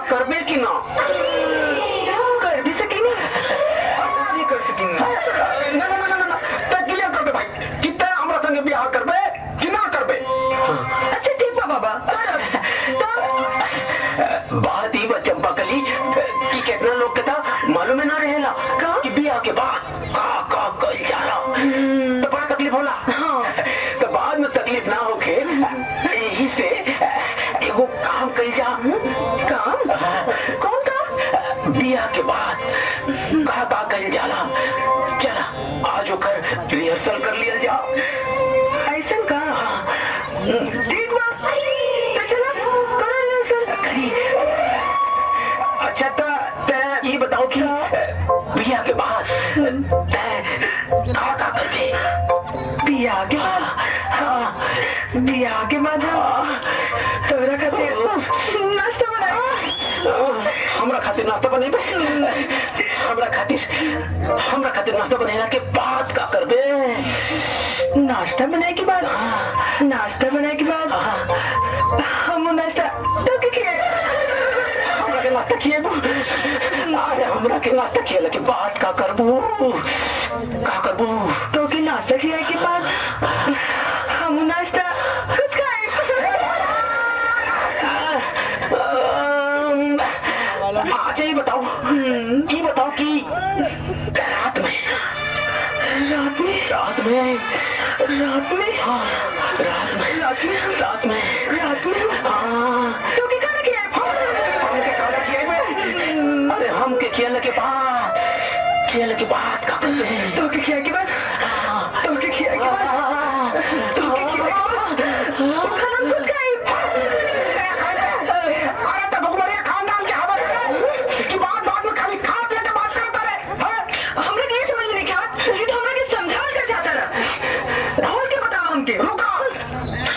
करबे कि ना कर भी सकी नहीं कर सकी ना ना ना ना ना तो क्लियर करबे भाई कितना हमरा संगे बियाह करबे कि ना करबे। अच्छा ठीक बा बाबा तो बात ही बा चंपाकली कि कितना लोग के था मालूम है ना रहेला कि बियाह के बाद का कल जाला तो बड़ा तकलीफ होला। तो बाद में तकलीफ ना होके यही से एगो काम कल जा। काम कौन काम? बियाह के बाद का कल जाला चला आज ओकर रिहर्सल कर लिया जा। ऐसा का ठीक बा तो चला करो रिहर्सल करी। अच्छा तो ये बताओ कि बियाह के बाद का करके बियाह के बाद बियाह के बाद तोरा खातिर नाश्ता बनाए हमरा खातिर नाश्ता बनेबे हमरा खातिर नाश्ता बनेला के बाद का करबे। नाश्ता बनाए के बाद नाश्ता बनाए के बाद हम नाश्ता तो के हमरा के नाश्ता खिएबो अरे हमरा के नाश्ता खिएला के बाद का करबो तो के नाश्ता खिलाए के बाद हम नाश्ता खुद खाए। अच्छा ये बताओ कि रात में हाँ तो के खाना खिलाए अरे हम के खेल के बाद का करते हैं तो के खिलाए के बाद खाना खुद खाए। अरे तो भुखमरिया खानदान के हवा कि बाद में खाली खा पी के बात करता रहे। हमरा के समझ नहीं क्या ये तो हमरा के समझावल कर चाहता ना खोल के बताओ हमके रुका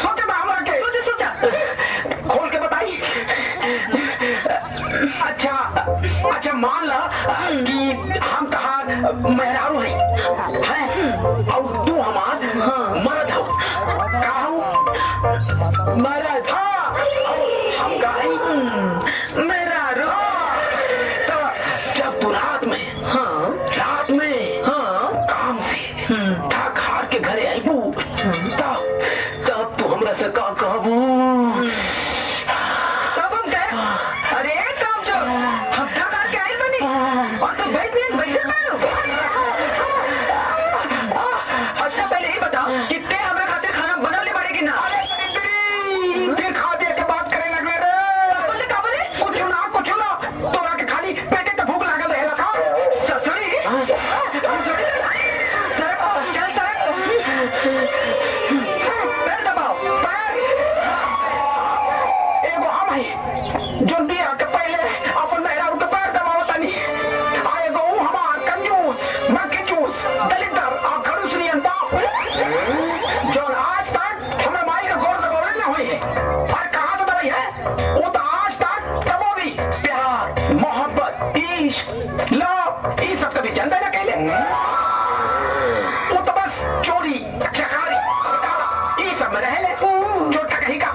सोचे बा हमरा के सोचा खोल के बताई। अच्छा मान ला कि हम कहा मेहरारू है और तू हमार मर्द हो का हो मर्द हम का है मेहरारू। तो जब तू रात में काम से थक हार के घरे आईबू तब तू हमरा से का कहबू। तब हम कहे अरे काम जो हम थक हार के आए बनी और तो बैठे अच्छा पहले ये बताओ कि ते हमें खातिर खाना बनवले बाड़े कि ना। फिर खा दे के बात करे लगे रे का बोले कुछ ना तोरा के खाली पेटे पे भूख लागल रहेला का ससुरी चल पैर दबाओ पैर एगो हम है जो बियाह के पहले अपन मेहरारू के पैर दबाव तनी आ एगो ऊ हमार कंजूस मक्खी जूस दलिदर आ खड़ूस नियन बाप जो आज तक हमरा माई के गोर दबावे ना हुई है और कहां से दबाई है वो तो आज तक कबो भी प्यार मोहब्बत इश्क लव ये सब कभी जानबे ना कैले। वो तो बस चोरी चकारी ये सब में रहले जो ठगही का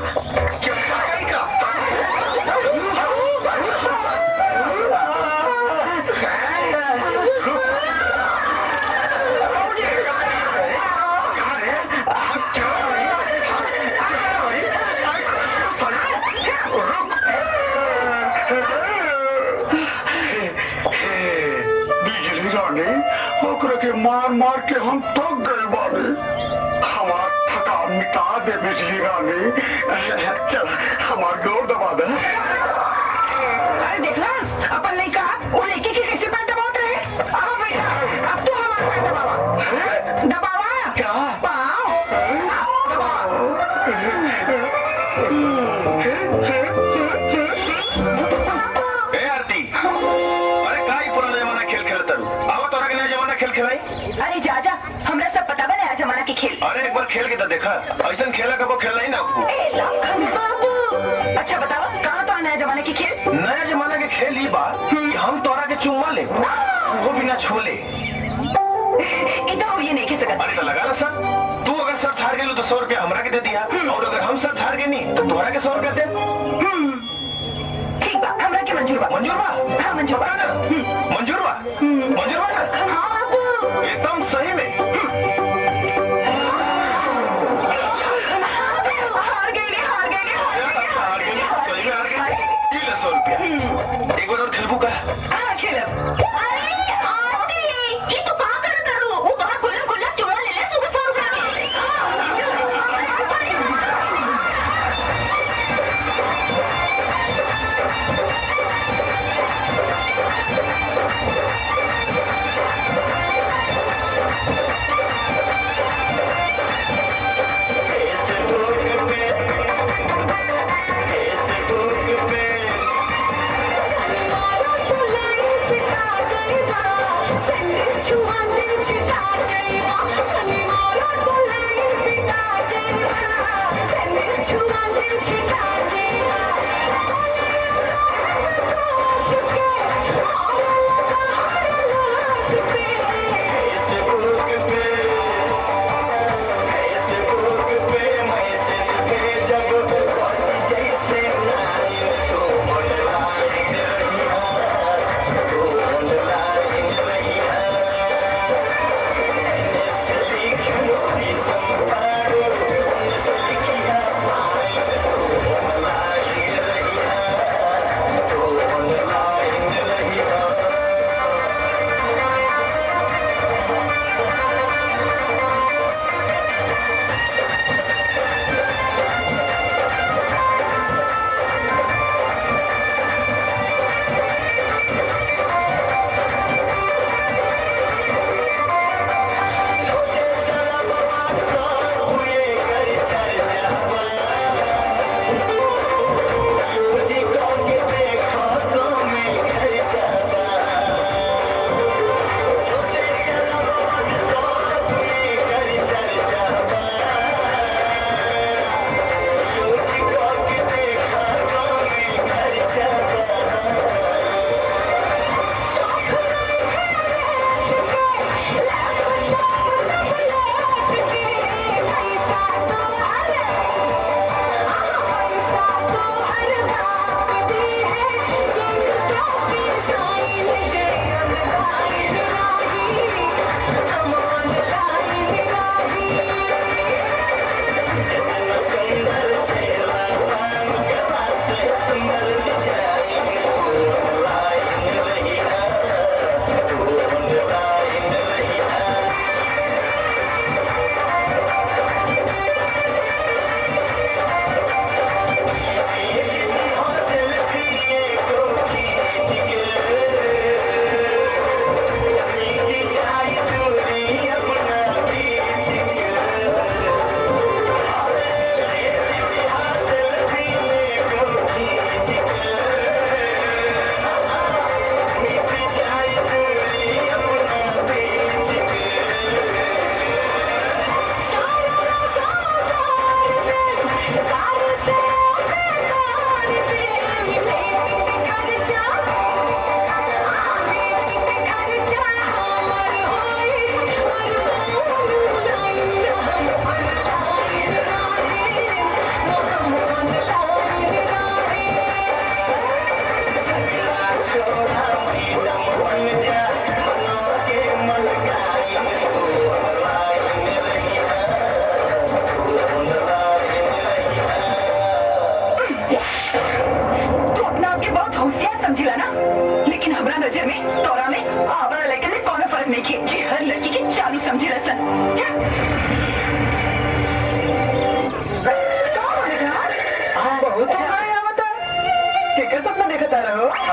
बिजली रानी ओकरे के मार के हम थक गए बानी हमार थकान मिटा दे बिजली रानी। चल हमार गोर दबा दे। अरे देखला अपन नहीं कहा वो लड़के के कैसे पैर दबाते रहे। अब भाई अब तू हमारा पैर दबावा क्या पाँव ए आरती अरे काई पुराना जमाना खेल खेलत तारू आवा तोरा के नया जमाना खेल खेलाई। अरे जाजा हमरा सब पता बा नया जमाना के खेल। अरे एक बार खेल के तो देखा ऐसा खेला कबो खेलना ही ना ए लाखन बाबू अच्छा बताओ कहाँ तो नया जमाने के खेल। नया जमाना के खेल ही बा कि हम तोरा के चुम्मा ले वो बिना छोले इधर ये नहीं कह सकता। अरे तो लगा ना सर तू अगर सर हार गई तो 100 रुपया हमरा के दे दिया और अगर हम सर हार गए नहीं तो तोहरा के 100 रुपया दे। ठीक बा हमरा के मंजूर बा। मंजूर बा? हाँ मंजूर बा। मंजूर बा? मंजूर बा ना? हाँ बाबू। एकदम सही में। हार गए रे, हार गए रे, हार गए रे, हार गए रे, हार सही में हार गए। गए? ये ले 100 रुपया। एक बार और खेलबू का? हाँ खेलब। अरे आंटी, ये तो का करत हरो? वो बाहर खुला खुला चोरा ले ले सुबह 100 रुपया।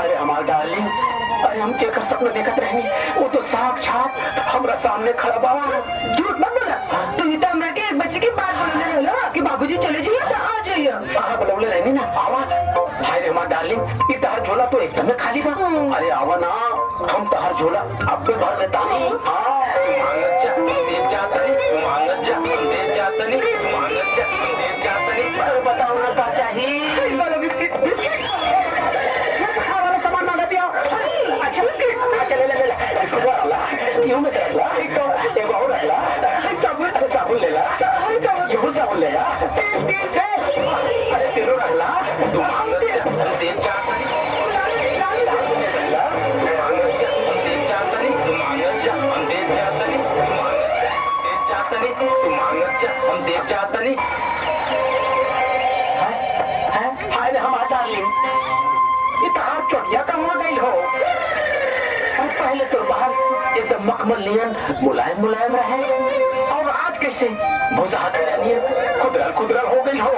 अरे हमार डार्लिंग, अरे हम जेकर सपना देखत रहनी वो तो साक्षात हमरा सामने खड़ा बा। झूठ मत बोला, तू तो हमरा के एक बच्चे की बात बोलने रहला कि बाबूजी चले जाइए तो आ जाइए। हाँ बोले रहनी ना, आवा। अरे हमार डार्लिंग, ये तहार झोला तो एकदम में खाली बा। अरे आवा ना, हम तहार झोला अब पे भर देता नहीं। मांगत जा दे जातनी, मांगत जा दे जातनी, मांगत जा दे जातनी। अरे बताओ ना क्या चाहिए? वाला बिस्किट, बिस्किट वाला सामान मांगा दिया। अच्छा बिस्किट, अच्छा ले ले ले ले। इसको रख ला, यूं में से रख ला, एक और रख ला। साबुन, अरे साबुन ले ला, यूं साबुन ले ला। अरे तेरो रख ला, तू मांगत जा दे जातनी। बाबूजी हाय रे हमारा डार्लिंग इतना चोटिया कम हो गई हो और पहले तो बाहर एकदम मखमल नियन मुलायम मुलायम रहे और आज कैसे भुजा नियन खुदरल खुदरल हो गई हो।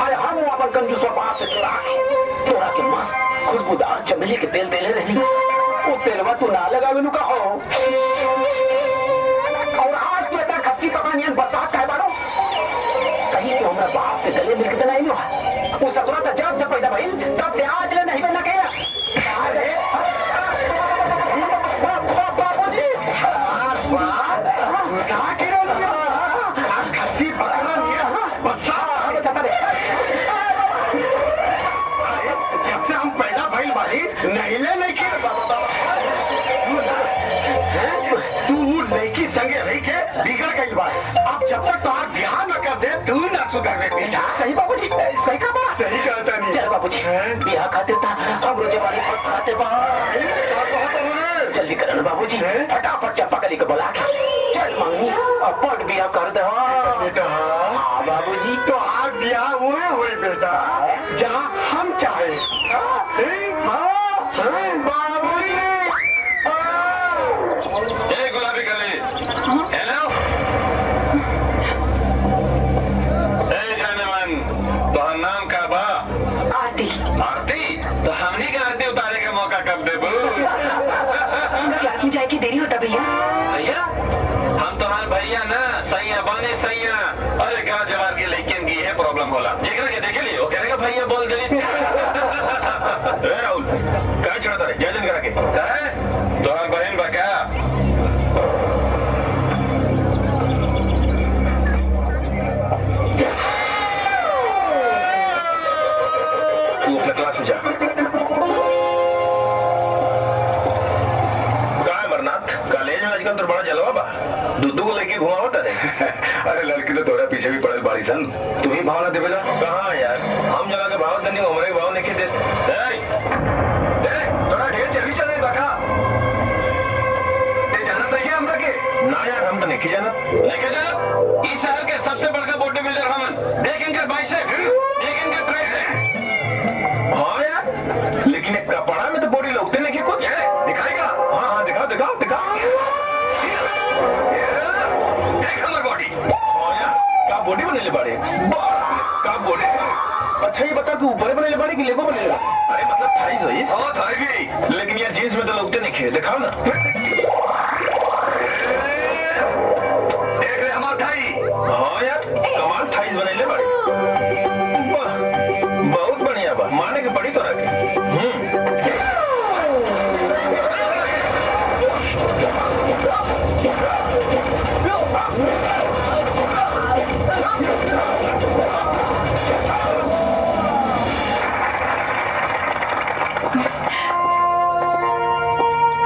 अरे हम अपन कंजूस बाप से चुरा के तोरा के मस्त खुशबूदार चमेली के तेल देले रही वो तेलवा तू ना लगावे का हो और आज तो इतना खस्सी पका नियन बरसात का बारो कहीं तो हमारा बाप से गले मिल के नहीं हुआ वो ससुरा तो जब पैदा भइल तब से आज ले नहीं बना गया बाबूजी खस्सी पकाना जब से हम पैदा भइल भाई नहीं ले नहीं के तू लड़की संगे रही के बिगड़ गई बात अब जब तक तुम्हार ब्याह न कर दे तू ना सुधर बेटा। सही बाबूजी सही कहा सही कहता नहीं चल बाबूजी ब्याह खाते था हम रोजे वाली खाते जल्दी करना बाबूजी फटाफट चप्पा को बुला के चल मंगनी और पट ब्याह कर दे बेटा। हाँ बाबूजी तो आज ब्याह हुए बेटा जहाँ हम चाहे गुलाबी गली हेलो जाने मन तो नाम का बा आरती आरती तो हमने के आरती उतारे का मौका कब दे क्लास में जाए की देरी होता भैया भैया हम तुम्हारे भैया ना सैया बने सैया अरे गाँव जवार की लेकिन की है प्रॉब्लम होला जिक्र के देखे लियो कहेगा भैया बोल दे राहुल क्या छोड़ता है जयजन करा के तुम्हारी बहन बा क्या तू अपने क्लास में जा कॉलेज में आजकल तो बड़ा जलवा बा दूधू को लेके घुमावत अरे अरे लड़की तो थोड़ा पीछे भी पड़ल बाड़ी सन तू ही भाव ना देवेला कहाँ यार हम जगह के भाव देनी उम्र के भाव नहीं दे थोड़ा ढेर चली चल रही बाका जानत नहीं हमरा के ना यार हम तो नहीं जानत इस शहर के सबसे बड़का बॉडी बिल्डर हमन देख इनके बाइसेप देख इनके ट्राइसेप। हाँ यार लेकिन एक कपड़ा में तो बॉडी लगते नहीं कि कुछ दिखाएगा। हाँ हाँ दिखाओ दिखाओ दिखाओ देख हमारी बॉडी। हाँ यार क्या बॉडी बने ले बाड़े क्या बॉडी। अच्छा ये बता तू ऊपर बने ले बाड़े कि लेगो बने ले अरे मतलब थाईस वही हाँ थाई भी लेकिन यार जीन्स में तो लगते नहीं खे दिखाओ ना देख रहे हमारा थाई। हाँ यार कमाल थाईस बने ले बाड़े बहुत बढ़िया बा माने के बड़ी तो रखे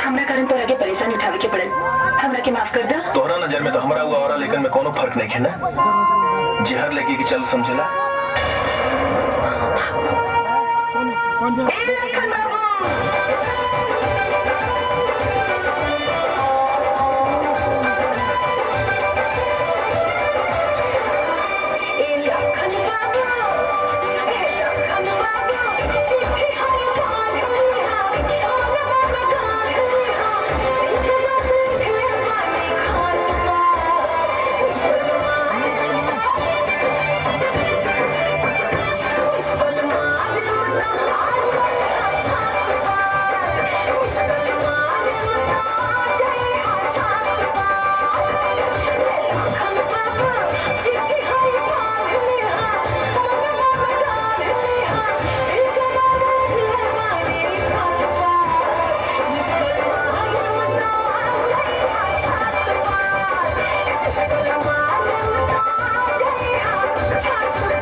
हमरा कारण तोरा के परेशानी उठावे के पड़ल हमरा के माफ कर दे। तोहरा नजर में तो हमरा हुआ और लेकिन में कोनो फर्क नहीं है ना जिहर लेके की चल समझला Cha cha